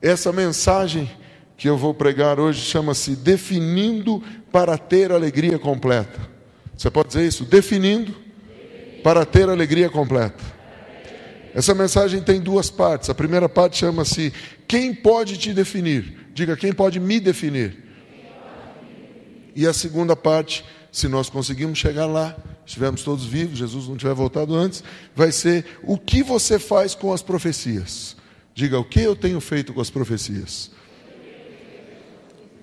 Essa mensagem que eu vou pregar hoje chama-se Definindo para ter alegria completa. Você pode dizer isso? Definindo para ter alegria completa. Essa mensagem tem duas partes. A primeira parte chama-se Quem pode te definir? Diga, quem pode me definir? E a segunda parte, se nós conseguirmos chegar lá, estivermos todos vivos, Jesus não tiver voltado antes, vai ser o que você faz com as profecias. Diga, o que eu tenho feito com as profecias?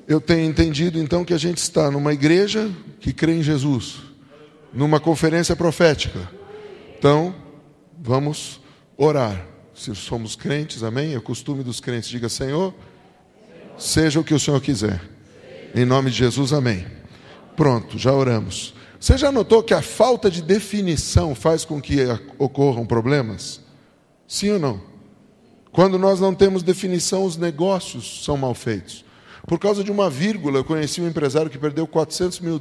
Eu tenho entendido então que a gente está numa igreja que crê em Jesus, numa conferência profética. Então, vamos orar. Se somos crentes, amém? É o costume dos crentes. Diga, Senhor, seja o que o Senhor quiser. Em nome de Jesus, amém. Pronto, já oramos. Você já notou que a falta de definição faz com que ocorram problemas? Sim ou não? Quando nós não temos definição, os negócios são mal feitos. Por causa de uma vírgula, eu conheci um empresário que perdeu $400 mil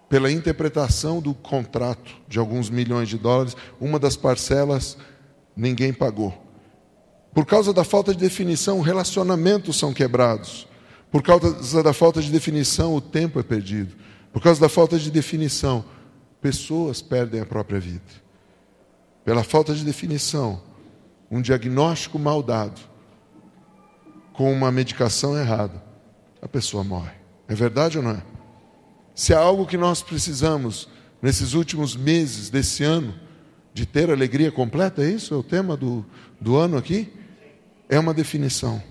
pela interpretação do contrato de alguns milhões de dólares. Uma das parcelas ninguém pagou. Por causa da falta de definição, relacionamentos são quebrados. Por causa da falta de definição, o tempo é perdido. Por causa da falta de definição, pessoas perdem a própria vida. Pela falta de definição, um diagnóstico mal dado, com uma medicação errada, a pessoa morre. É verdade ou não é? Se há algo que nós precisamos, nesses últimos meses desse ano, de ter alegria completa, é isso? É o tema do ano aqui? É uma definição.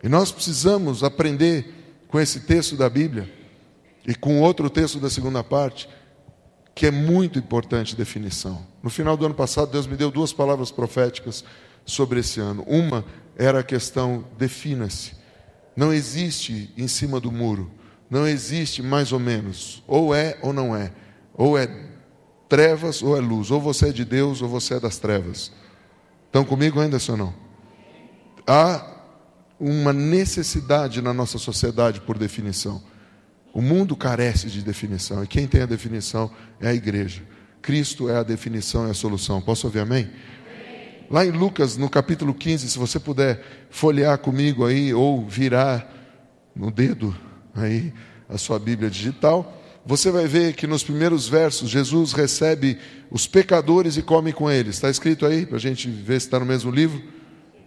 E nós precisamos aprender com esse texto da Bíblia, e com outro texto da segunda parte, que é muito importante definição. No final do ano passado, Deus me deu 2 palavras proféticas sobre esse ano. Uma era a questão, defina-se. Não existe em cima do muro. Não existe mais ou menos. Ou é ou não é. Ou é trevas ou é luz. Ou você é de Deus ou você é das trevas. Estão comigo ainda, senhor não? Há uma necessidade na nossa sociedade por definição. O mundo carece de definição. E quem tem a definição é a igreja. Cristo é a definição e a solução. Posso ouvir amém? Lá em Lucas, no capítulo 15, se você puder folhear comigo aí, ou virar no dedo aí a sua Bíblia digital, você vai ver que nos primeiros versos, Jesus recebe os pecadores e come com eles. Está escrito aí, para a gente ver se está no mesmo livro.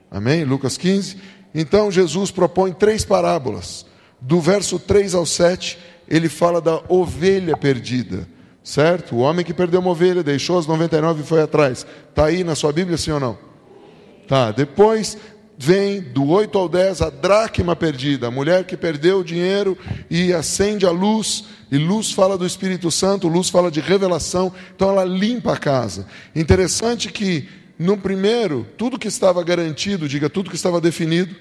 Amém? Lucas 15. Então, Jesus propõe 3 parábolas. Do verso 3 ao 7, ele fala da ovelha perdida. Certo? O homem que perdeu uma ovelha, deixou as 99 e foi atrás. Está aí na sua Bíblia, sim ou não? Tá. Depois vem do 8 ao 10 a dracma perdida. A mulher que perdeu o dinheiro e acende a luz. E luz fala do Espírito Santo, luz fala de revelação. Então ela limpa a casa. Interessante que no primeiro, tudo que estava garantido, diga tudo que estava definido,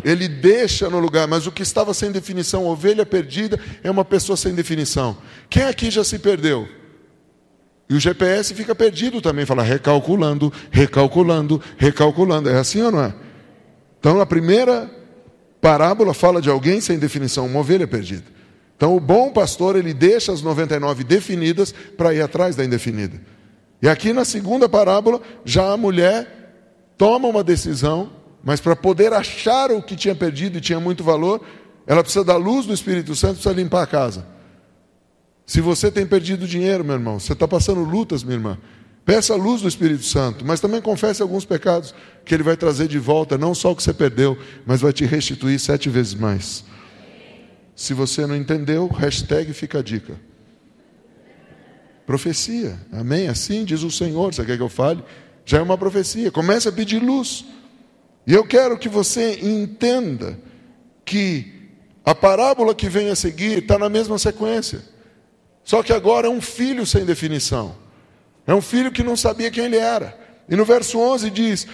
ele deixa no lugar, mas o que estava sem definição, ovelha perdida, é uma pessoa sem definição. Quem aqui já se perdeu? E o GPS fica perdido também, fala recalculando, recalculando, recalculando. É assim ou não é? Então a primeira parábola fala de alguém sem definição, uma ovelha perdida. Então o bom pastor, ele deixa as 99 definidas para ir atrás da indefinida. E aqui na segunda parábola, já a mulher toma uma decisão, mas para poder achar o que tinha perdido e tinha muito valor, ela precisa da luz do Espírito Santo, precisa limpar a casa. Se você tem perdido dinheiro, meu irmão, você está passando lutas, minha irmã, peça a luz do Espírito Santo, mas também confesse alguns pecados, que Ele vai trazer de volta, não só o que você perdeu, mas vai te restituir 7 vezes mais. Se você não entendeu, hashtag fica a dica. Profecia, amém? Assim diz o Senhor, você quer que eu fale? Já é uma profecia, comece a pedir luz. E eu quero que você entenda que a parábola que vem a seguir está na mesma sequência. Só que agora é um filho sem definição. É um filho que não sabia quem ele era. E no verso 11 diz,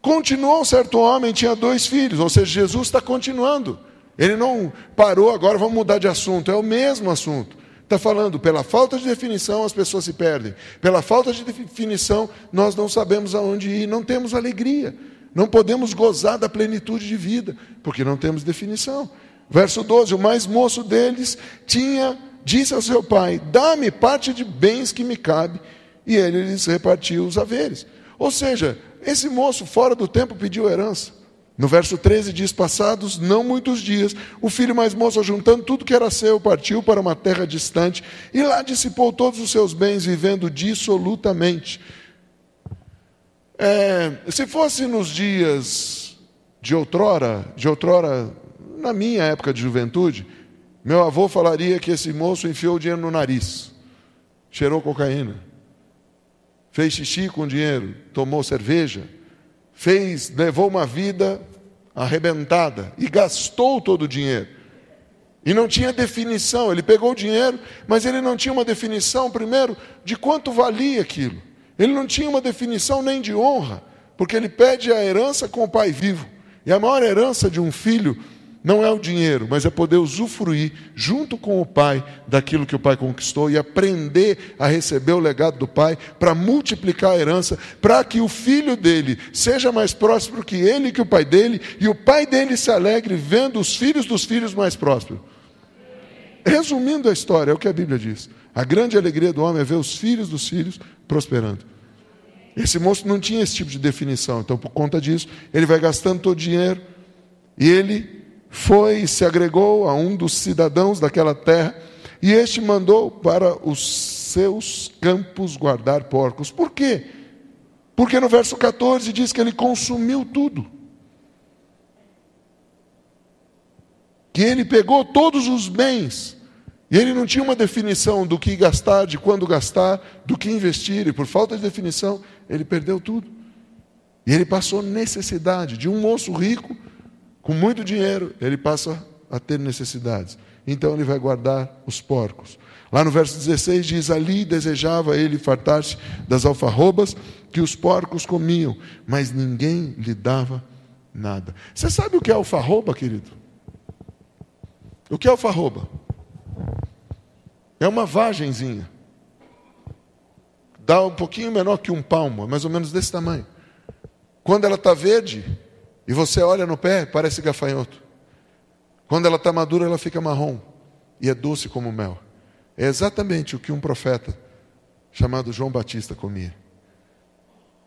continuou um certo homem, tinha 2 filhos. Ou seja, Jesus está continuando. Ele não parou, agora vamos mudar de assunto. É o mesmo assunto. Está falando, pela falta de definição as pessoas se perdem. Pela falta de definição nós não sabemos aonde ir, não temos alegria. Não podemos gozar da plenitude de vida, porque não temos definição. Verso 12, o mais moço deles disse ao seu pai: dá-me parte de bens que me cabe, e ele lhes repartiu os haveres. Ou seja, esse moço fora do tempo pediu herança. No verso 13 diz: passados não muitos dias, o filho mais moço, juntando tudo que era seu, partiu para uma terra distante, e lá dissipou todos os seus bens, vivendo dissolutamente. Se fosse nos dias de outrora, na minha época de juventude, meu avô falaria que esse moço enfiou o dinheiro no nariz, cheirou cocaína, fez xixi com dinheiro, tomou cerveja, levou uma vida arrebentada e gastou todo o dinheiro. E não tinha definição. Ele pegou o dinheiro, mas ele não tinha uma definição, primeiro, de quanto valia aquilo. Ele não tinha uma definição nem de honra, porque ele pede a herança com o pai vivo. E a maior herança de um filho não é o dinheiro, mas é poder usufruir, junto com o pai, daquilo que o pai conquistou e aprender a receber o legado do pai, para multiplicar a herança, para que o filho dele seja mais próspero que ele e que o pai dele, e o pai dele se alegre vendo os filhos dos filhos mais prósperos. Resumindo a história, é o que a Bíblia diz. A grande alegria do homem é ver os filhos dos filhos prosperando. Esse moço não tinha esse tipo de definição, então por conta disso, ele vai gastando todo o dinheiro, e ele foi e se agregou a um dos cidadãos daquela terra, e este mandou para os seus campos guardar porcos. Por quê? Porque no verso 14 diz que ele consumiu tudo. Que ele pegou todos os bens, e ele não tinha uma definição do que gastar, de quando gastar, do que investir, e por falta de definição, ele perdeu tudo. E ele passou necessidade. De um moço rico, com muito dinheiro, ele passa a ter necessidades. Então ele vai guardar os porcos. Lá no verso 16 diz: ali desejava ele fartar-se das alfarrobas que os porcos comiam, mas ninguém lhe dava nada. Você sabe o que é alfarroba, querido? O que é alfarroba? É uma vagenzinha. Dá um pouquinho menor que um palmo, mais ou menos desse tamanho. Quando ela está verde, e você olha no pé, parece gafanhoto. Quando ela está madura, ela fica marrom. E é doce como mel. É exatamente o que um profeta chamado João Batista comia.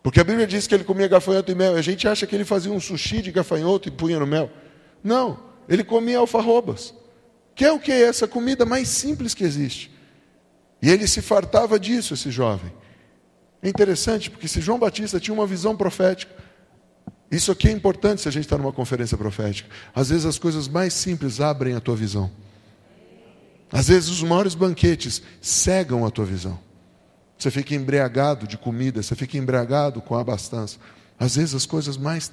Porque a Bíblia diz que ele comia gafanhoto e mel. A gente acha que ele fazia um sushi de gafanhoto e punha no mel. Não, ele comia alfarrobas. Que é o que? Essa comida mais simples que existe. E ele se fartava disso, esse jovem. É interessante, porque se João Batista tinha uma visão profética, isso aqui é importante se a gente está numa conferência profética. Às vezes as coisas mais simples abrem a tua visão. Às vezes os maiores banquetes cegam a tua visão. Você fica embriagado de comida, você fica embriagado com a abastança. Às vezes as coisas mais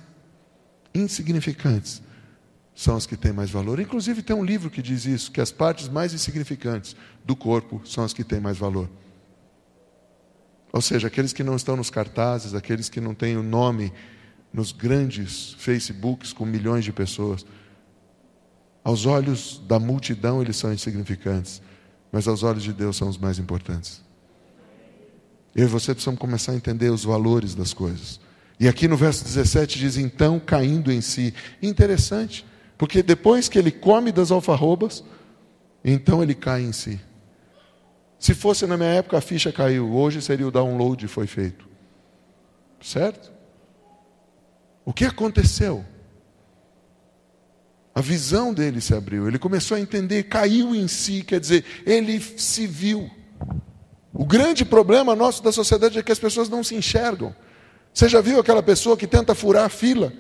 insignificantes são as que têm mais valor. Inclusive tem um livro que diz isso, que as partes mais insignificantes do corpo são as que têm mais valor. Ou seja, aqueles que não estão nos cartazes, aqueles que não têm o nome nos grandes Facebooks com milhões de pessoas. Aos olhos da multidão eles são insignificantes, mas aos olhos de Deus são os mais importantes. Eu e você precisamos começar a entender os valores das coisas. E aqui no verso 17 diz: então caindo em si. Interessante, porque depois que ele come das alfarrobas, então ele cai em si. Se fosse na minha época, a ficha caiu. Hoje seria o download, foi feito. Certo? O que aconteceu? A visão dele se abriu. Ele começou a entender, caiu em si, quer dizer, ele se viu. O grande problema nosso da sociedade é que as pessoas não se enxergam. Você já viu aquela pessoa que tenta furar a fila?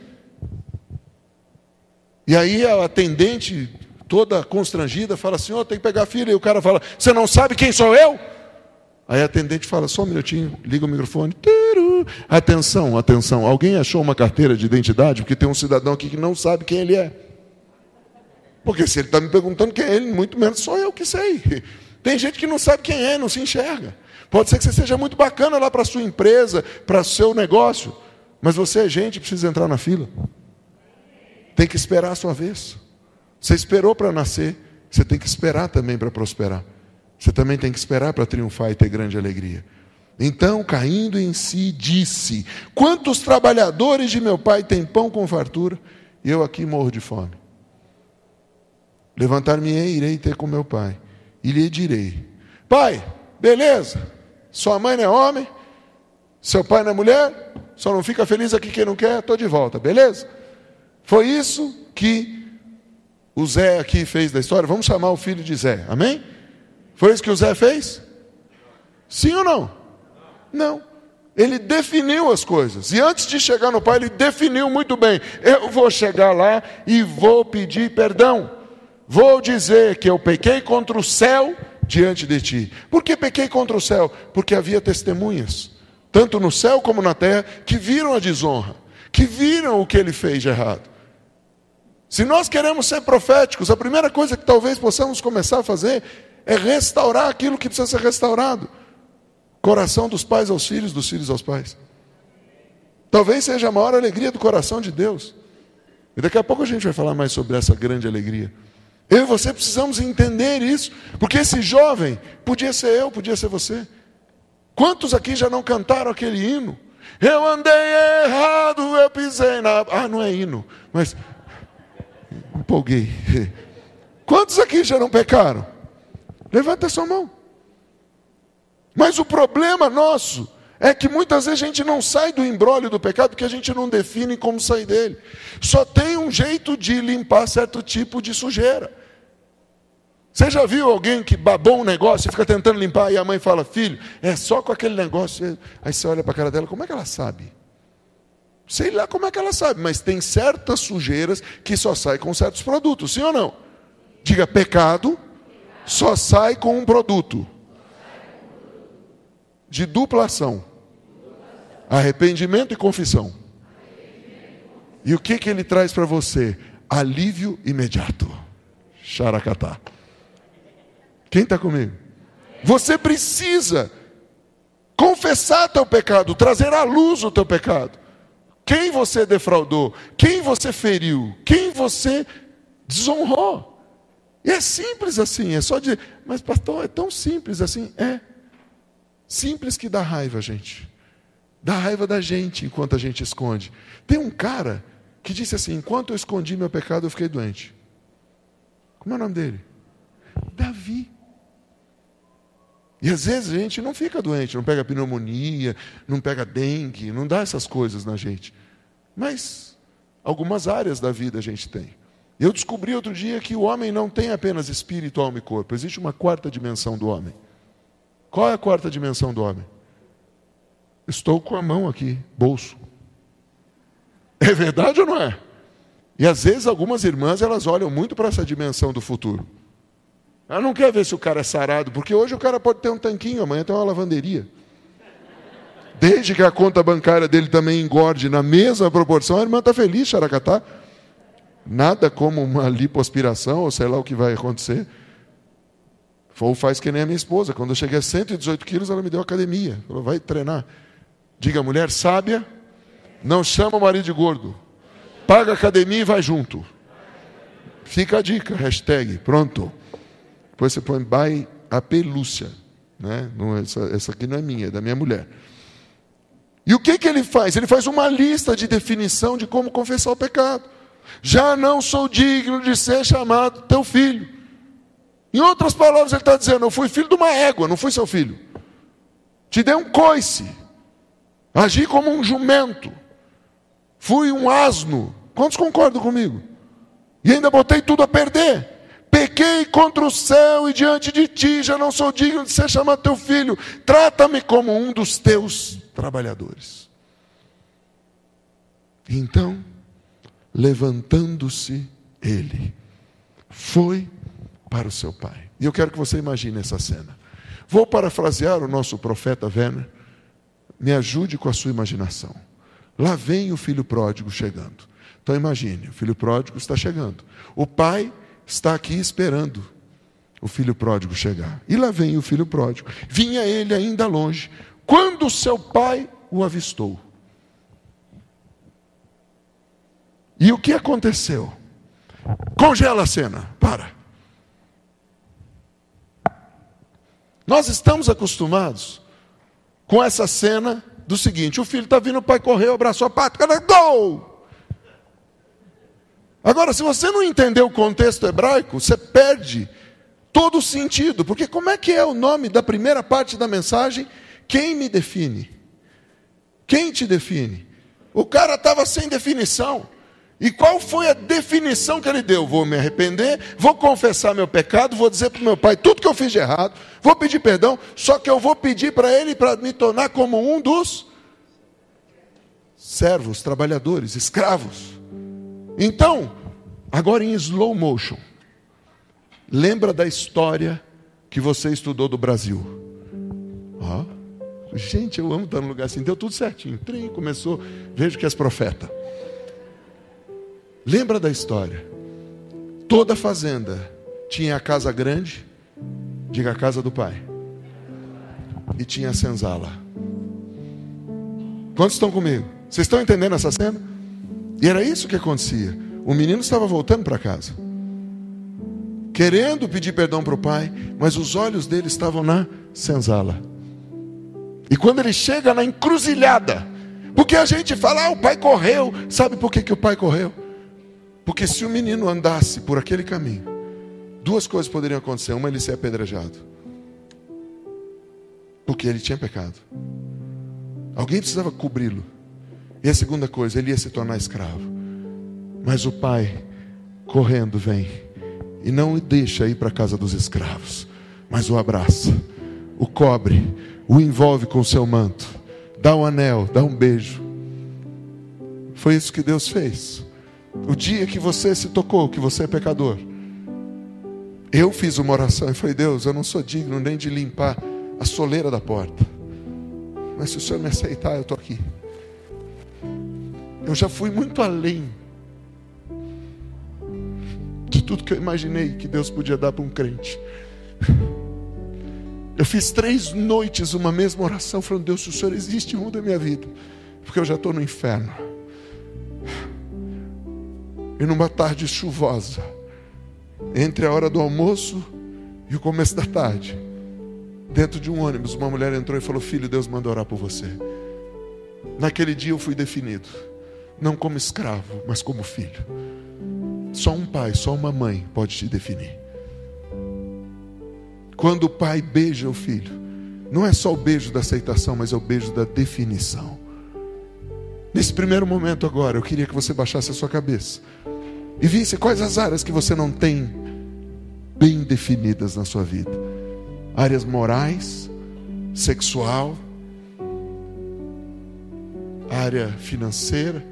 E aí a atendente, toda constrangida, fala assim: tem que pegar a fila. E o cara fala: você não sabe quem sou eu? Aí a atendente fala: só um minutinho, liga o microfone. Atenção, atenção. Alguém achou uma carteira de identidade? Porque tem um cidadão aqui que não sabe quem ele é. Porque se ele está me perguntando quem é ele, muito menos sou eu que sei. Tem gente que não sabe quem é, não se enxerga. Pode ser que você seja muito bacana lá para a sua empresa, para o seu negócio, mas você é gente e precisa entrar na fila. Tem que esperar a sua vez. Você esperou para nascer, você tem que esperar também para prosperar. Você também tem que esperar para triunfar e ter grande alegria. Então, caindo em si, disse: quantos trabalhadores de meu pai têm pão com fartura, e eu aqui morro de fome? Levantar-me-ei, irei ter com meu pai, e lhe direi: pai, beleza, sua mãe não é homem, seu pai não é mulher, só não fica feliz aqui quem não quer, estou de volta, beleza? Foi isso que o Zé aqui fez da história. Vamos chamar o filho de Zé, amém? Foi isso que o Zé fez? Sim ou não? Não. Ele definiu as coisas. E antes de chegar no pai, ele definiu muito bem: eu vou chegar lá e vou pedir perdão. Vou dizer que eu pequei contra o céu diante de ti. Por que pequei contra o céu? Porque havia testemunhas, tanto no céu como na terra, que viram a desonra, que viram o que ele fez de errado. Se nós queremos ser proféticos, a primeira coisa que talvez possamos começar a fazer é restaurar aquilo que precisa ser restaurado. Coração dos pais aos filhos, dos filhos aos pais. Talvez seja a maior alegria do coração de Deus. E daqui a pouco a gente vai falar mais sobre essa grande alegria. Eu e você precisamos entender isso, porque esse jovem podia ser eu, podia ser você. Quantos aqui já não cantaram aquele hino? Eu andei errado, eu pisei na... Ah, não é hino, mas... empolguei. Quantos aqui já não pecaram? Levanta a sua mão. Mas o problema nosso é que muitas vezes a gente não sai do imbróglio do pecado porque a gente não define como sair dele. Só tem um jeito de limpar certo tipo de sujeira. Você já viu alguém que babou um negócio e fica tentando limpar e a mãe fala: filho, é só com aquele negócio. Aí você olha para a cara dela: como é que ela sabe? Sei lá como é que ela sabe, mas tem certas sujeiras que só saem com certos produtos, sim ou não? Diga: pecado só sai com um produto de dupla ação: arrependimento e confissão. E o que ele traz para você? Alívio imediato. Xaracatá. Quem está comigo? Você precisa confessar teu pecado, trazer à luz o teu pecado. Quem você defraudou, quem você feriu, quem você desonrou. E é simples assim, é só dizer: mas pastor, é tão simples assim. É simples que dá raiva, gente. Dá raiva da gente enquanto a gente esconde. Tem um cara que disse assim: enquanto eu escondi meu pecado, eu fiquei doente. Como é o nome dele? Davi. E às vezes a gente não fica doente, não pega pneumonia, não pega dengue, não dá essas coisas na gente. Mas algumas áreas da vida a gente tem. Eu descobri outro dia que o homem não tem apenas espírito, alma e corpo. Existe uma quarta dimensão do homem. Qual é a quarta dimensão do homem? Estou com a mão aqui, bolso. É verdade ou não é? E às vezes algumas irmãs, elas olham muito para essa dimensão do futuro. Ela não quer ver se o cara é sarado, porque hoje o cara pode ter um tanquinho, amanhã tem uma lavanderia. Desde que a conta bancária dele também engorde na mesma proporção, a irmã está feliz, xaracatá. Nada como uma lipoaspiração, ou sei lá o que vai acontecer. Ou faz que nem a minha esposa. Quando eu cheguei a 118 quilos, ela me deu academia. Falou: vai treinar. Diga: mulher sábia, não chama o marido de gordo. Paga a academia e vai junto. Fica a dica, hashtag, pronto. Depois você põe by a pelúcia. Né? Não, essa aqui não é minha, é da minha mulher. E o que ele faz? Ele faz uma lista de definição de como confessar o pecado. Já não sou digno de ser chamado teu filho. Em outras palavras, ele está dizendo: eu fui filho de uma égua, não fui seu filho. Te dei um coice. Agi como um jumento. Fui um asno. Quantos concordam comigo? E ainda botei tudo a perder. Pequei contra o céu e diante de ti, já não sou digno de ser chamado teu filho. Trata-me como um dos teus trabalhadores. Então, levantando-se ele, foi para o seu pai. E eu quero que você imagine essa cena. Vou parafrasear o nosso profeta Werner. Me ajude com a sua imaginação. Lá vem o filho pródigo chegando. Então imagine, o filho pródigo está chegando. O pai está aqui esperando o filho pródigo chegar. E lá vem o filho pródigo. Vinha ele ainda longe, quando seu pai o avistou. E o que aconteceu? Congela a cena, para. Nós estamos acostumados com essa cena do seguinte: o filho está vindo, o pai correu, abraçou a pata, gol! Agora, se você não entender o contexto hebraico, você perde todo o sentido. Porque como é que é o nome da primeira parte da mensagem? Quem me define? Quem te define? O cara estava sem definição. E qual foi a definição que ele deu? Vou me arrepender, vou confessar meu pecado, vou dizer para o meu pai tudo que eu fiz de errado, vou pedir perdão, só que eu vou pedir para ele para me tornar como um dos servos, trabalhadores, escravos. Então, agora em slow motion, lembra da história que você estudou do Brasil? Gente, eu amo estar num lugar assim, deu tudo certinho. Trem começou, vejo que és profeta. Lembra da história? Toda fazenda tinha a casa grande, diga a casa do pai, e tinha a senzala. Quantos estão comigo? Vocês estão entendendo essa cena? E era isso que acontecia. O menino estava voltando para casa, querendo pedir perdão para o pai, mas os olhos dele estavam na senzala. E quando ele chega na encruzilhada, porque a gente fala, o pai correu. Sabe por que o pai correu? Porque se o menino andasse por aquele caminho, duas coisas poderiam acontecer. Uma, ele ser apedrejado, porque ele tinha pecado. Alguém precisava cobri-lo. E a segunda coisa, ele ia se tornar escravo. Mas o pai, correndo, vem e não o deixa ir para a casa dos escravos, mas o abraça, o cobre, o envolve com o seu manto, dá um anel, dá um beijo. Foi isso que Deus fez. O dia que você se tocou, que você é pecador, eu fiz uma oração e falei, Deus, eu não sou digno nem de limpar a soleira da porta, mas se o Senhor me aceitar, eu estou aqui. Eu já fui muito além de tudo que eu imaginei que Deus podia dar para um crente. Eu fiz 3 noites uma mesma oração, falando, Deus, se o Senhor existe, muda a minha vida, porque eu já estou no inferno. E numa tarde chuvosa, entre a hora do almoço e o começo da tarde, dentro de um ônibus, uma mulher entrou e falou, filho, Deus manda orar por você. Naquele dia eu fui definido, não como escravo, mas como filho. Só um pai, só uma mãe pode te definir. Quando o pai beija o filho, não é só o beijo da aceitação, mas é o beijo da definição. Nesse primeiro momento agora, eu queria que você baixasse a sua cabeça e visse quais as áreas que você não tem bem definidas na sua vida. Áreas morais, sexual, área financeira.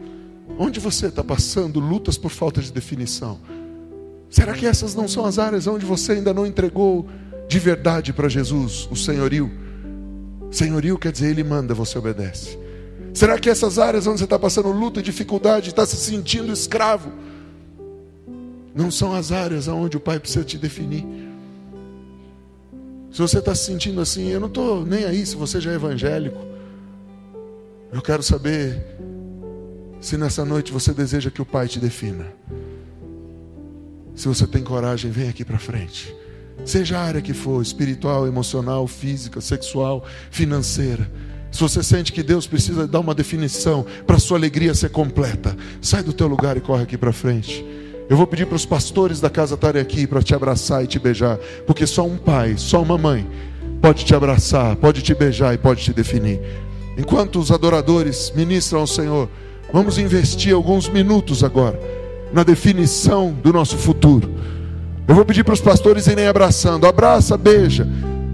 Onde você está passando lutas por falta de definição? Será que essas não são as áreas onde você ainda não entregou de verdade para Jesus o senhorio? Senhorio quer dizer, Ele manda, você obedece. Será que essas áreas onde você está passando luta e dificuldade, está se sentindo escravo, não são as áreas onde o Pai precisa te definir? Se você está se sentindo assim, eu não estou nem aí se você já é evangélico. Eu quero saber se nessa noite você deseja que o Pai te defina. Se você tem coragem, vem aqui para frente. Seja a área que for, espiritual, emocional, física, sexual, financeira. Se você sente que Deus precisa dar uma definição para a sua alegria ser completa, sai do teu lugar e corre aqui para frente. Eu vou pedir para os pastores da casa estarem aqui para te abraçar e te beijar, porque só um pai, só uma mãe pode te abraçar, pode te beijar e pode te definir. Enquanto os adoradores ministram ao Senhor, vamos investir alguns minutos agora na definição do nosso futuro. Eu vou pedir para os pastores irem abraçando. Abraça, beija.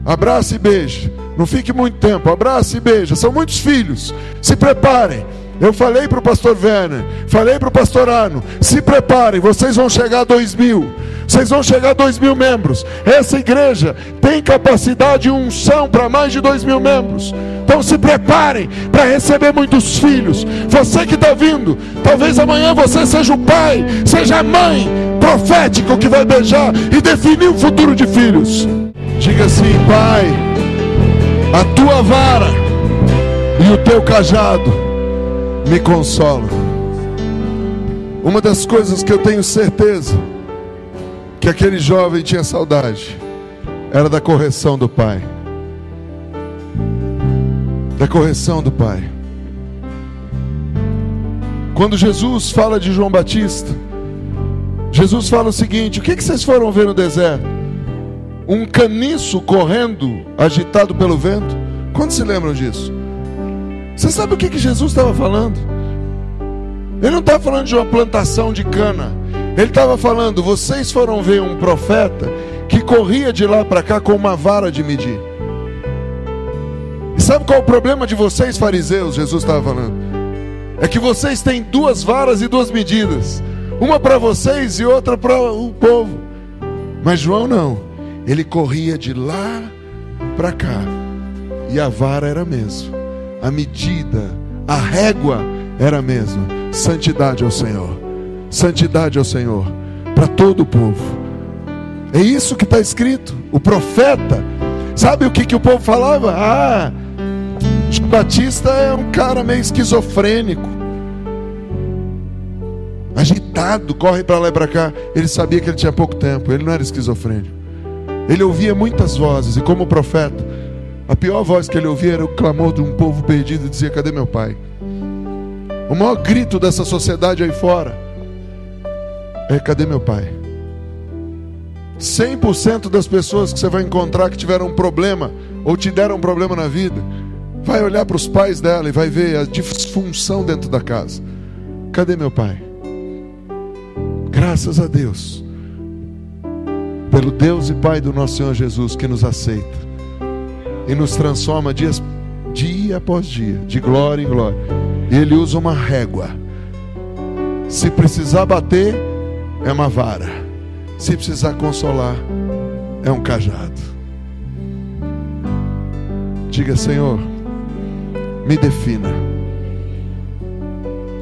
Abraça e beija. Não fique muito tempo. Abraça e beija. São muitos filhos. Se preparem. Eu falei para o pastor Werner, falei para o pastor Arno, se preparem, vocês vão chegar a 2.000. Vocês vão chegar a 2.000 membros. Essa igreja tem capacidade e unção para mais de 2.000 membros. Então se preparem para receber muitos filhos. Você que está vindo, talvez amanhã você seja o pai, seja a mãe profética que vai beijar e definir o futuro de filhos. Diga assim: Pai, a tua vara e o teu cajado me consolam. Uma das coisas que eu tenho certeza que aquele jovem tinha saudade era da correção do pai. Da correção do pai. Quando Jesus fala de João Batista, Jesus fala o seguinte: o que vocês foram ver no deserto? Um caniço correndo, agitado pelo vento? Quantos se lembram disso? Você sabe o que Jesus estava falando? Ele não estava falando de uma plantação de cana. Ele estava falando: vocês foram ver um profeta que corria de lá para cá com uma vara de medir. E sabe qual é o problema de vocês, fariseus? Jesus estava falando: é que vocês têm duas varas e duas medidas, uma para vocês e outra para o povo. Mas João não, ele corria de lá para cá, e a vara era a mesma, a medida, a régua era a mesma. Santidade ao Senhor, santidade ao Senhor, para todo o povo. É isso que está escrito. O profeta, sabe o que o povo falava? João Batista é um cara meio esquizofrênico, agitado, corre para lá e para cá. Ele sabia que ele tinha pouco tempo, ele não era esquizofrênico. Ele ouvia muitas vozes, e como profeta, a pior voz que ele ouvia era o clamor de um povo perdido, e dizia: cadê meu pai? O maior grito dessa sociedade aí fora é: cadê meu pai? 100% das pessoas que você vai encontrar que tiveram um problema ou te deram um problema na vida, vai olhar para os pais dela e vai ver a disfunção dentro da casa. Cadê meu pai? Graças a Deus, pelo Deus e Pai do nosso Senhor Jesus, que nos aceita e nos transforma dia após dia, de glória em glória. E Ele usa uma régua. Se precisar bater, é uma vara. Se precisar consolar, é um cajado. Diga: Senhor, me defina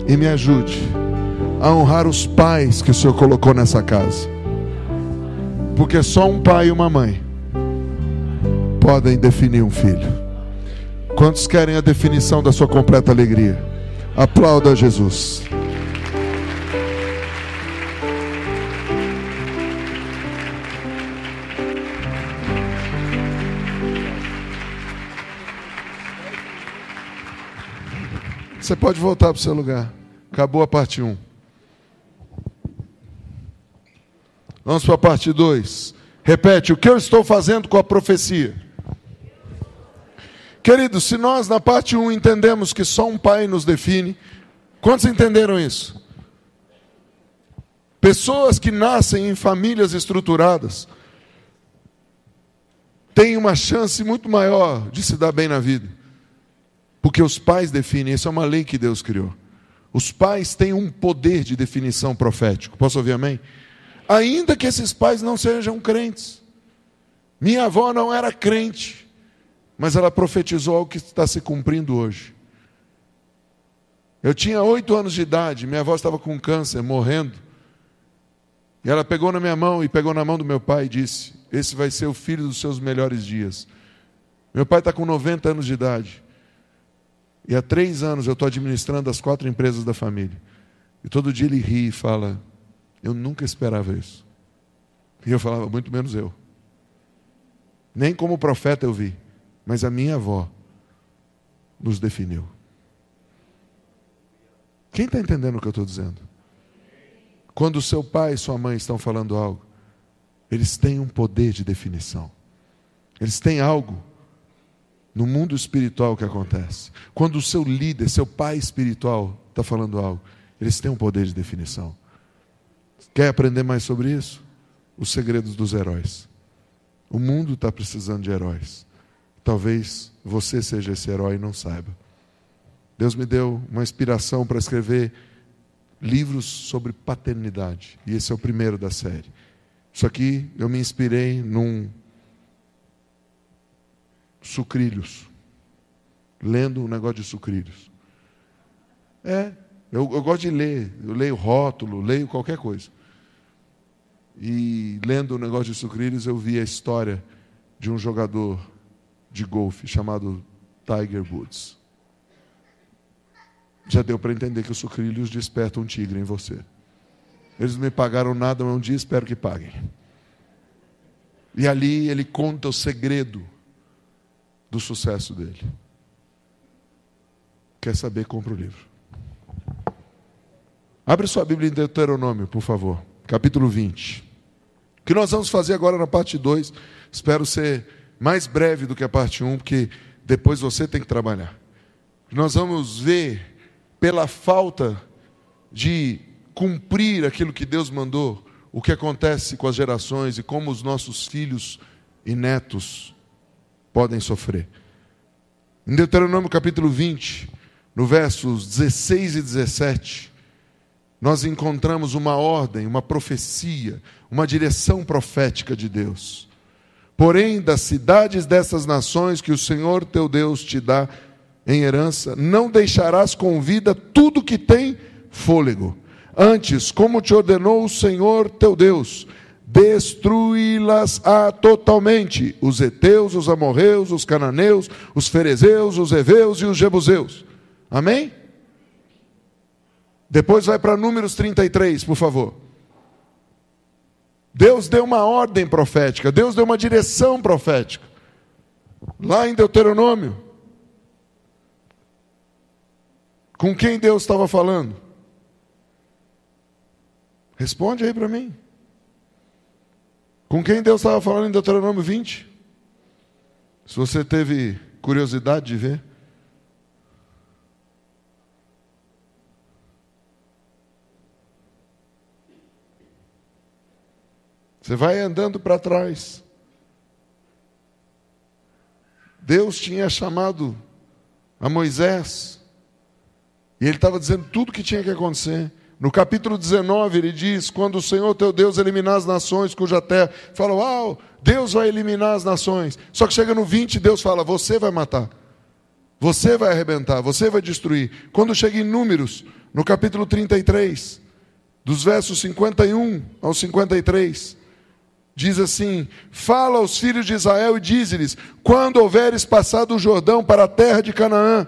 e me ajude a honrar os pais que o Senhor colocou nessa casa, porque só um pai e uma mãe podem definir um filho. Quantos querem a definição da sua completa alegria? Aplauda Jesus. Você pode voltar para o seu lugar. Acabou a parte 1. Vamos para a parte 2. Repete: o que eu estou fazendo com a profecia? Queridos, se nós na parte 1 entendemos que só um pai nos define, quantos entenderam isso? Pessoas que nascem em famílias estruturadas têm uma chance muito maior de se dar bem na vida, porque os pais definem. Isso é uma lei que Deus criou. Os pais têm um poder de definição profético. Posso ouvir amém? Ainda que esses pais não sejam crentes. Minha avó não era crente, mas ela profetizou algo que está se cumprindo hoje. Eu tinha 8 anos de idade, minha avó estava com câncer, morrendo. E ela pegou na minha mão e pegou na mão do meu pai e disse: esse vai ser o filho dos seus melhores dias. Meu pai está com 90 anos de idade. E há 3 anos eu estou administrando as 4 empresas da família. E todo dia ele ri e fala: eu nunca esperava isso. E eu falava: muito menos eu. Nem como profeta eu vi, mas a minha avó nos definiu. Quem está entendendo o que eu estou dizendo? Quando o seu pai e sua mãe estão falando algo, eles têm um poder de definição. Eles têm algo no mundo espiritual que acontece. Quando o seu líder, seu pai espiritual está falando algo, eles têm um poder de definição. Quer aprender mais sobre isso? Os segredos dos heróis. O mundo está precisando de heróis. Talvez você seja esse herói e não saiba. Deus me deu uma inspiração para escrever livros sobre paternidade. E esse é o primeiro da série. Isso aqui eu me inspirei num sucrilhos. Lendo um negócio de sucrilhos. Eu gosto de ler. Eu leio rótulo, leio qualquer coisa. E lendo o negócio de sucrilhos, eu vi a história de um jogador de golfe chamado Tiger Woods. Já deu para entender que os sucrilhos despertam um tigre em você. Eles não me pagaram nada, mas um dia espero que paguem. E ali ele conta o segredo do sucesso dele. Quer saber? Compra o livro. Abre sua Bíblia em Deuteronômio, por favor. capítulo 20. O que nós vamos fazer agora na parte 2, espero ser mais breve do que a parte 1, porque depois você tem que trabalhar. Nós vamos ver, pela falta de cumprir aquilo que Deus mandou, o que acontece com as gerações e como os nossos filhos e netos podem sofrer. Em Deuteronômio capítulo 20, no versos 16 e 17, nós encontramos uma ordem, uma profecia, uma direção profética de Deus. Porém, das cidades dessas nações que o Senhor teu Deus te dá em herança, não deixarás com vida tudo que tem fôlego. Antes, como te ordenou o Senhor teu Deus, destruí-las-á totalmente, os heteus, os amorreus, os cananeus, os ferezeus, os heveus e os jebuseus. Amém? Depois vai para Números 33, por favor. Deus deu uma ordem profética, Deus deu uma direção profética. Lá em Deuteronômio, com quem Deus estava falando? Responde aí para mim. Com quem Deus estava falando em Deuteronômio 20? Se você teve curiosidade de ver. Você vai andando para trás. Deus tinha chamado a Moisés. E ele estava dizendo tudo o que tinha que acontecer. No capítulo 19 ele diz, quando o Senhor teu Deus eliminar as nações cuja terra, fala, uau, Deus vai eliminar as nações. Só que chega no 20, Deus fala, você vai matar. Você vai arrebentar, você vai destruir. Quando chega em Números, no capítulo 33, dos versos 51 ao 53, diz assim, fala aos filhos de Israel e dize-lhes, quando houveres passado o Jordão para a terra de Canaã,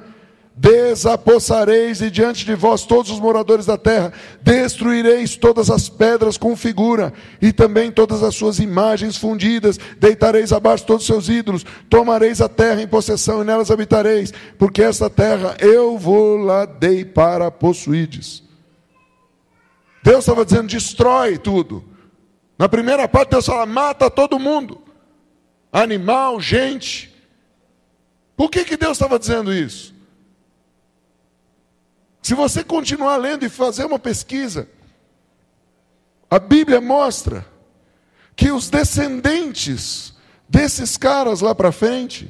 desapossareis de diante de vós todos os moradores da terra, destruireis todas as pedras com figura, e também todas as suas imagens fundidas, deitareis abaixo todos os seus ídolos, tomareis a terra em possessão e nelas habitareis, porque esta terra eu vou lá dei para possuídes. Deus estava dizendo, destrói tudo. Na primeira parte Deus fala, mata todo mundo, animal, gente. Por que Deus estava dizendo isso? Se você continuar lendo e fazer uma pesquisa, a Bíblia mostra que os descendentes desses caras lá para frente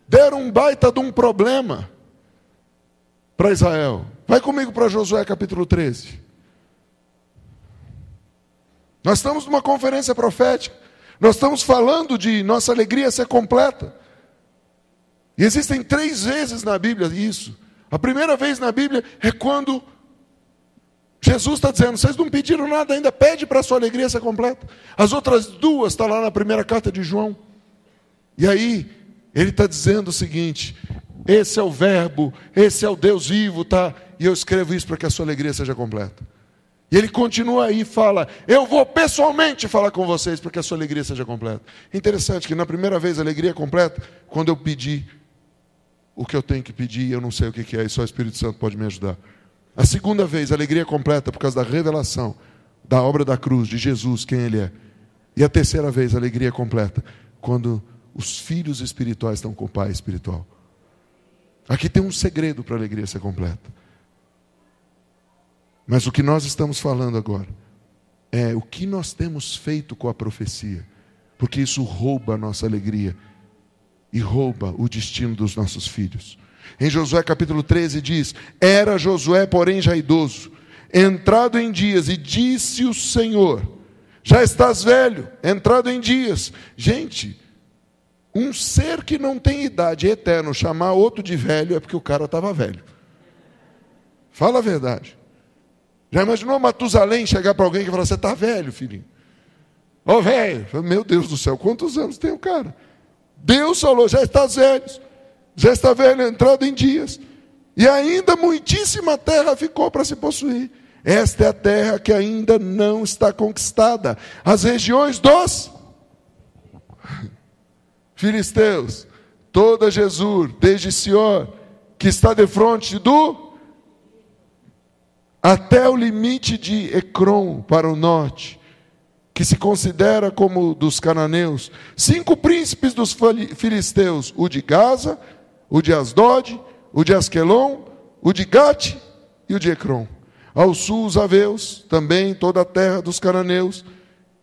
deram um baita de um problema para Israel. Vai comigo para Josué capítulo 13. Nós estamos numa conferência profética. Nós estamos falando de nossa alegria ser completa. E existem 3 vezes na Bíblia isso. A primeira vez na Bíblia é quando Jesus está dizendo, vocês não pediram nada ainda, pede para a sua alegria ser completa. As outras 2 estão lá na primeira carta de João. E aí, ele está dizendo o seguinte, esse é o verbo, esse é o Deus vivo, tá? E eu escrevo isso para que a sua alegria seja completa. E ele continua aí e fala, eu vou pessoalmente falar com vocês para que a sua alegria seja completa. Interessante que na primeira vez a alegria é completa, quando eu pedi o que eu tenho que pedir, eu não sei o que é, e só o Espírito Santo pode me ajudar. A segunda vez, a alegria é completa por causa da revelação da obra da cruz, de Jesus, quem Ele é. E a terceira vez, a alegria é completa quando os filhos espirituais estão com o Pai espiritual. Aqui tem um segredo para a alegria ser completa. Mas o que nós estamos falando agora é o que nós temos feito com a profecia, porque isso rouba a nossa alegria e rouba o destino dos nossos filhos. Em Josué capítulo 13 diz, era Josué, porém já idoso, entrado em dias, e disse o Senhor, já estás velho, entrado em dias. Gente, um ser que não tem idade, eterno, chamar outro de velho é porque o cara estava velho. Fala a verdade. Já imaginou Matusalém chegar para alguém e falar, você está velho, filhinho? Ô velho, meu Deus do céu, quantos anos tem o cara? Deus falou, já estás velho, já está velho, entrado em dias. E ainda muitíssima terra ficou para se possuir. Esta é a terra que ainda não está conquistada. As regiões dos filisteus, toda Jesus, desde Sior, que está defronte até o limite de Ecrom para o norte, que se considera como dos cananeus, 5 príncipes dos filisteus, o de Gaza, o de Asdod, o de Asquelon, o de Gate e o de Ecrom. Ao sul os aveus, também toda a terra dos cananeus,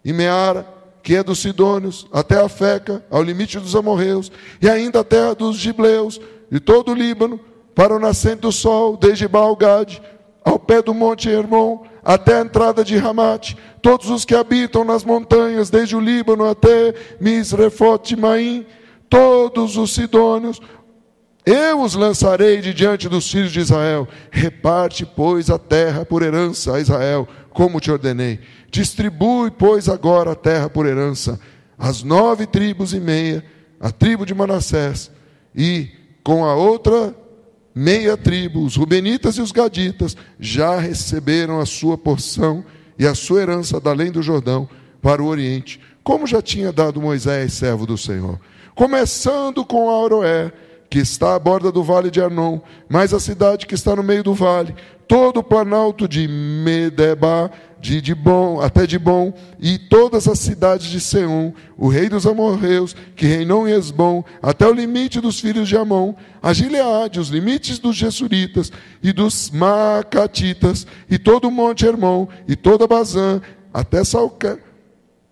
e Meara, que é dos sidônios, até a Feca, ao limite dos amorreus, e ainda a terra dos gibleus, e todo o Líbano, para o nascente do sol, desde Baal-Gade, ao pé do monte Hermon, até a entrada de Ramate, todos os que habitam nas montanhas, desde o Líbano até Misrefote-Maim, todos os sidônios, eu os lançarei de diante dos filhos de Israel. Reparte, pois, a terra por herança a Israel, como te ordenei. Distribui, pois, agora a terra por herança, as 9 tribos e meia, a tribo de Manassés, e com a outra meia tribo, os rubenitas e os gaditas, já receberam a sua porção e a sua herança da além do Jordão, para o Oriente, como já tinha dado Moisés, servo do Senhor. Começando com Aroé, que está à borda do vale de Arnon, mais a cidade que está no meio do vale, todo o planalto de Medeba, de Dibon, até Dibon, e todas as cidades de Seom, o rei dos amorreus, que reinou em Esbom, até o limite dos filhos de Amon, a Gileade, os limites dos Gessuritas e dos Maacatitas, e todo o monte Hermon, e toda Bazã, até Salca,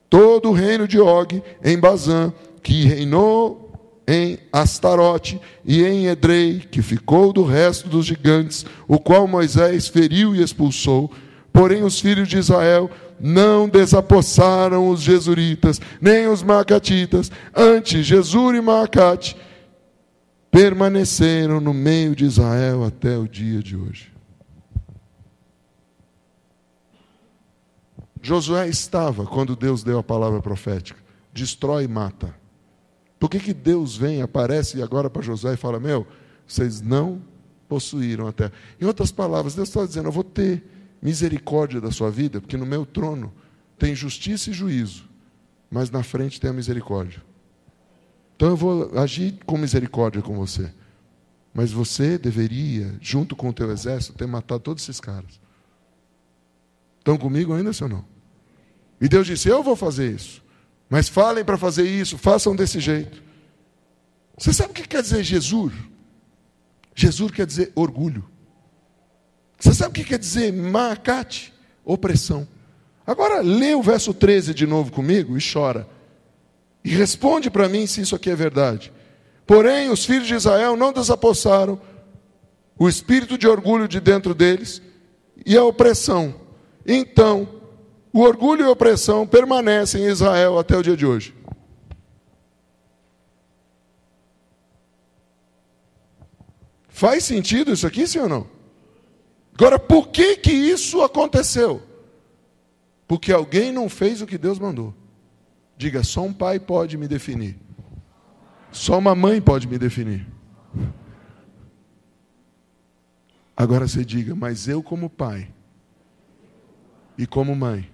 todo o reino de Og, em Bazã, que reinou em Astarote e em Edrei, que ficou do resto dos gigantes, o qual Moisés feriu e expulsou. Porém os filhos de Israel não desapossaram os Gesuritas, nem os Maacatitas. Antes, Gesur e Maacate permaneceram no meio de Israel até o dia de hoje. Josué estava quando Deus deu a palavra profética. Destrói e mata. Por que Deus vem, aparece agora para Josué e fala, vocês não possuíram a terra? Em outras palavras, Deus está dizendo, eu vou ter misericórdia da sua vida, porque no meu trono tem justiça e juízo, mas na frente tem a misericórdia. Então eu vou agir com misericórdia com você. Mas você deveria, junto com o teu exército, ter matado todos esses caras. Estão comigo ainda, senhor não? E Deus disse, eu vou fazer isso. Mas falem para fazer isso, façam desse jeito. Você sabe o que quer dizer Jesus? Jesus quer dizer orgulho. Você sabe o que quer dizer Maacate? Opressão. Agora lê o verso 13 de novo comigo e chora. E responde para mim se isso aqui é verdade. Porém, os filhos de Israel não desapossaram o espírito de orgulho de dentro deles e a opressão. Então, o orgulho e a opressão permanecem em Israel até o dia de hoje. Faz sentido isso aqui, sim ou não? Agora, por que isso aconteceu? Porque alguém não fez o que Deus mandou. Diga, só um pai pode me definir. Só uma mãe pode me definir. Agora você diga, mas eu como pai e como mãe,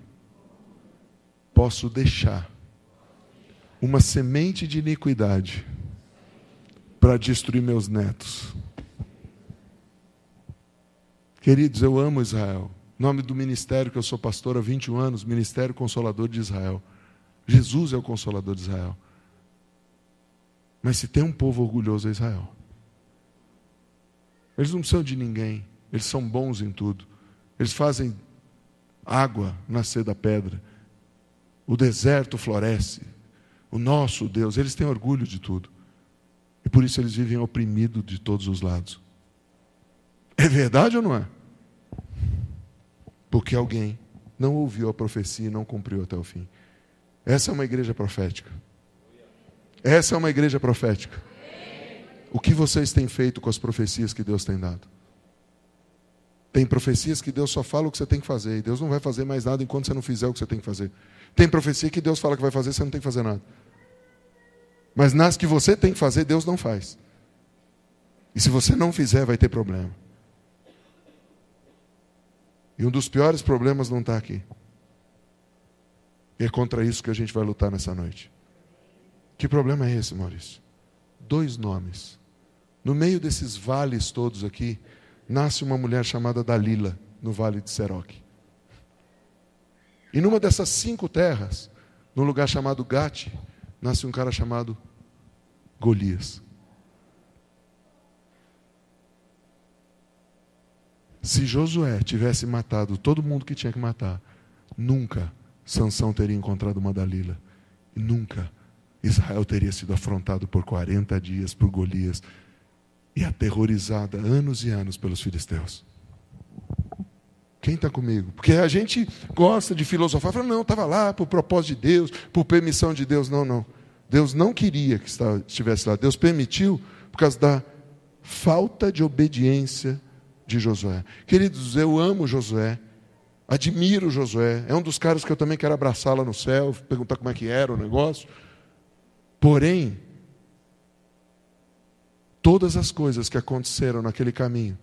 posso deixar uma semente de iniquidade para destruir meus netos. Queridos, eu amo Israel. Nome do ministério que eu sou pastor há 21 anos, Ministério Consolador de Israel. Jesus é o Consolador de Israel. Mas se tem um povo orgulhoso é Israel. Eles não precisam de ninguém. Eles são bons em tudo. Eles fazem água nascer da pedra. O deserto floresce. O nosso Deus, eles têm orgulho de tudo. E por isso eles vivem oprimidos de todos os lados. É verdade ou não é? Porque alguém não ouviu a profecia e não cumpriu até o fim. Essa é uma igreja profética. Essa é uma igreja profética. O que vocês têm feito com as profecias que Deus tem dado? Tem profecias que Deus só fala o que você tem que fazer. E Deus não vai fazer mais nada enquanto você não fizer o que você tem que fazer. Tem profecia que Deus fala que vai fazer, você não tem que fazer nada. Mas nas que você tem que fazer, Deus não faz. E se você não fizer, vai ter problema. E um dos piores problemas não está aqui. E é contra isso que a gente vai lutar nessa noite. Que problema é esse, Maurício? 2 nomes. No meio desses vales todos aqui, nasce uma mulher chamada Dalila, no vale de Seroque. E numa dessas 5 terras, num lugar chamado Gate, nasce um cara chamado Golias. Se Josué tivesse matado todo mundo que tinha que matar, nunca Sansão teria encontrado uma Dalila. E nunca Israel teria sido afrontado por 40 dias por Golias e aterrorizada anos e anos pelos filisteus. Quem está comigo? Porque a gente gosta de filosofar, fala, não, estava lá por propósito de Deus, por permissão de Deus. Não, não. Deus não queria que estivesse lá. Deus permitiu por causa da falta de obediência de Josué. Queridos, eu amo Josué, admiro Josué, é um dos caras que eu também quero abraçar lá no céu, perguntar como é que era o negócio. Porém, todas as coisas que aconteceram naquele caminho,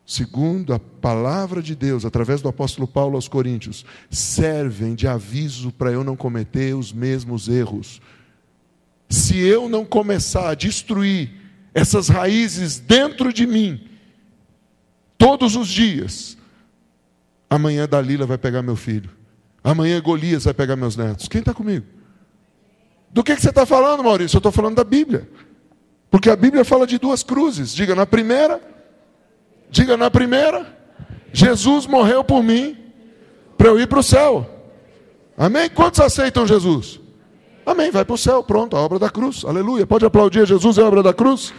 segundo a palavra de Deus, através do apóstolo Paulo aos Coríntios, servem de aviso para eu não cometer os mesmos erros. Se eu não começar a destruir essas raízes dentro de mim, todos os dias, amanhã Dalila vai pegar meu filho, amanhã Golias vai pegar meus netos. Quem está comigo? Do que você está falando, Maurício? Eu estou falando da Bíblia. Porque a Bíblia fala de 2 cruzes. Diga na primeira, Jesus morreu por mim, para eu ir para o céu. Amém? Quantos aceitam Jesus? Amém, vai para o céu, pronto, a obra da cruz. Aleluia, pode aplaudir Jesus, é a obra da cruz.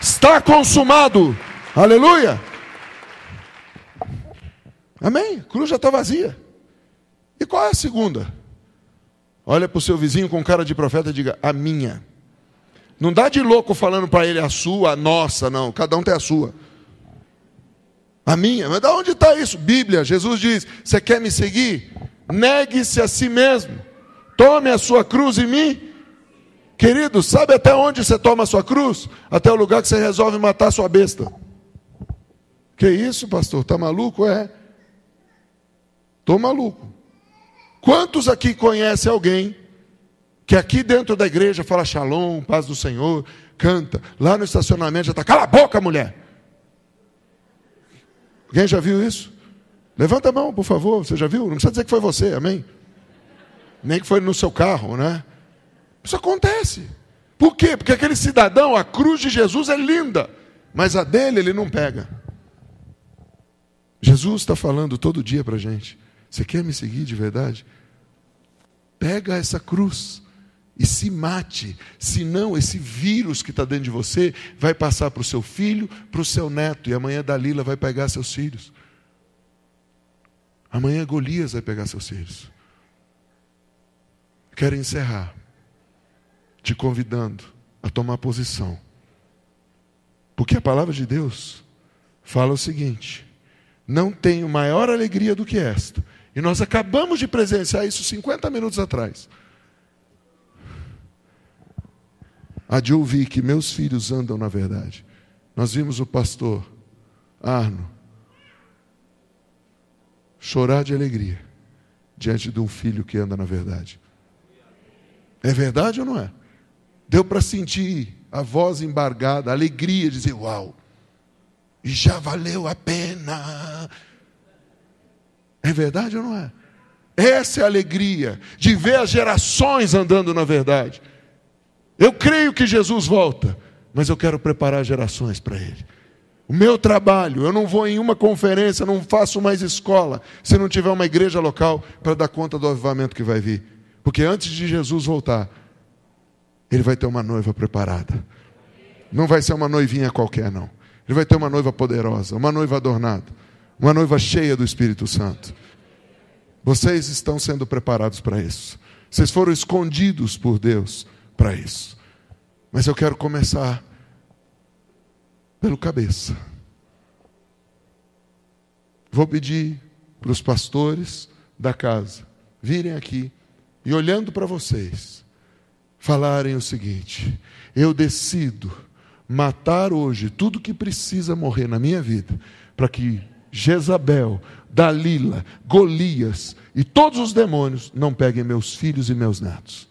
Está consumado. Aleluia. Amém, a cruz já está vazia. E qual é a segunda? Olha para o seu vizinho com cara de profeta e diga, a minha. Não dá de louco falando para ele a sua, a nossa, não. Cada um tem a sua. A minha. Mas de onde está isso? Bíblia. Jesus diz, você quer me seguir? Negue-se a si mesmo. Tome a sua cruz em mim. Querido, sabe até onde você toma a sua cruz? Até o lugar que você resolve matar a sua besta. Que isso, pastor? Está maluco? É. Estou maluco. Quantos aqui conhecem alguém que aqui dentro da igreja fala shalom, paz do Senhor, canta, lá no estacionamento já está, cala a boca, mulher. Alguém já viu isso? Levanta a mão, por favor, você já viu? Não precisa dizer que foi você, amém? Nem que foi no seu carro, né? Isso acontece. Por quê? Porque aquele cidadão, a cruz de Jesus é linda, mas a dele ele não pega. Jesus está falando todo dia para a gente, você quer me seguir de verdade? Pega essa cruz e se mate. Senão esse vírus que está dentro de você vai passar para o seu filho, para o seu neto. E amanhã Dalila vai pegar seus filhos. Amanhã Golias vai pegar seus filhos. Quero encerrar te convidando a tomar posição. Porque a palavra de Deus fala o seguinte: não tenho maior alegria do que esta. E nós acabamos de presenciar isso 50 minutos atrás. A de ouvir que meus filhos andam na verdade. Nós vimos o pastor Arno chorar de alegria diante de um filho que anda na verdade. É verdade ou não é? Deu para sentir a voz embargada, a alegria de dizer, uau, e já valeu a pena. É verdade ou não é? Essa é a alegria de ver as gerações andando na verdade. Eu creio que Jesus volta, mas eu quero preparar gerações para Ele. O meu trabalho, eu não vou em uma conferência, não faço mais escola, se não tiver uma igreja local para dar conta do avivamento que vai vir. Porque antes de Jesus voltar, Ele vai ter uma noiva preparada. Não vai ser uma noivinha qualquer, não. Ele vai ter uma noiva poderosa, uma noiva adornada, uma noiva cheia do Espírito Santo. Vocês estão sendo preparados para isso. Vocês foram escondidos por Deus para isso. Mas eu quero começar pelo cabeça. Vou pedir para os pastores da casa virem aqui e, olhando para vocês, falarem o seguinte: eu decido matar hoje tudo que precisa morrer na minha vida, para que Jezabel, Dalila, Golias e todos os demônios não peguem meus filhos e meus netos.